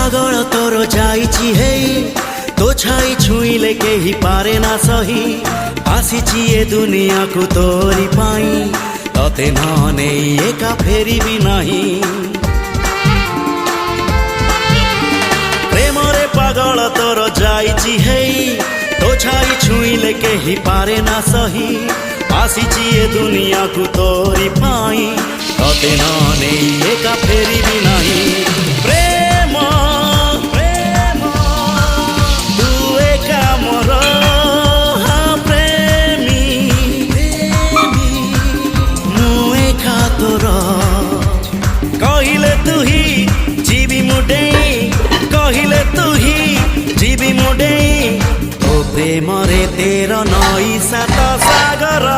पागल तोर जाइछि हेई तो छाई छुईले केही पारे ना सही आसीछि ए दुनिया को तोरी पाई तते न नेई एका फेरी भी नाही प्रेमरे पागल तोर जाइछि हेई तो छाई छुईले केही पारे ना सही आसीछि ए दुनिया को तोरी पाई तते न नेई एका फेरी भी नाही प्रेम प्रेम तू एका मोर हाँ प्रेमी प्रेमी मु एका तोर कहिले तू ही जीवी मुडेई कहिले तू ही जीवी मुडेई तो प्रेम रे तेर नई सात सागर।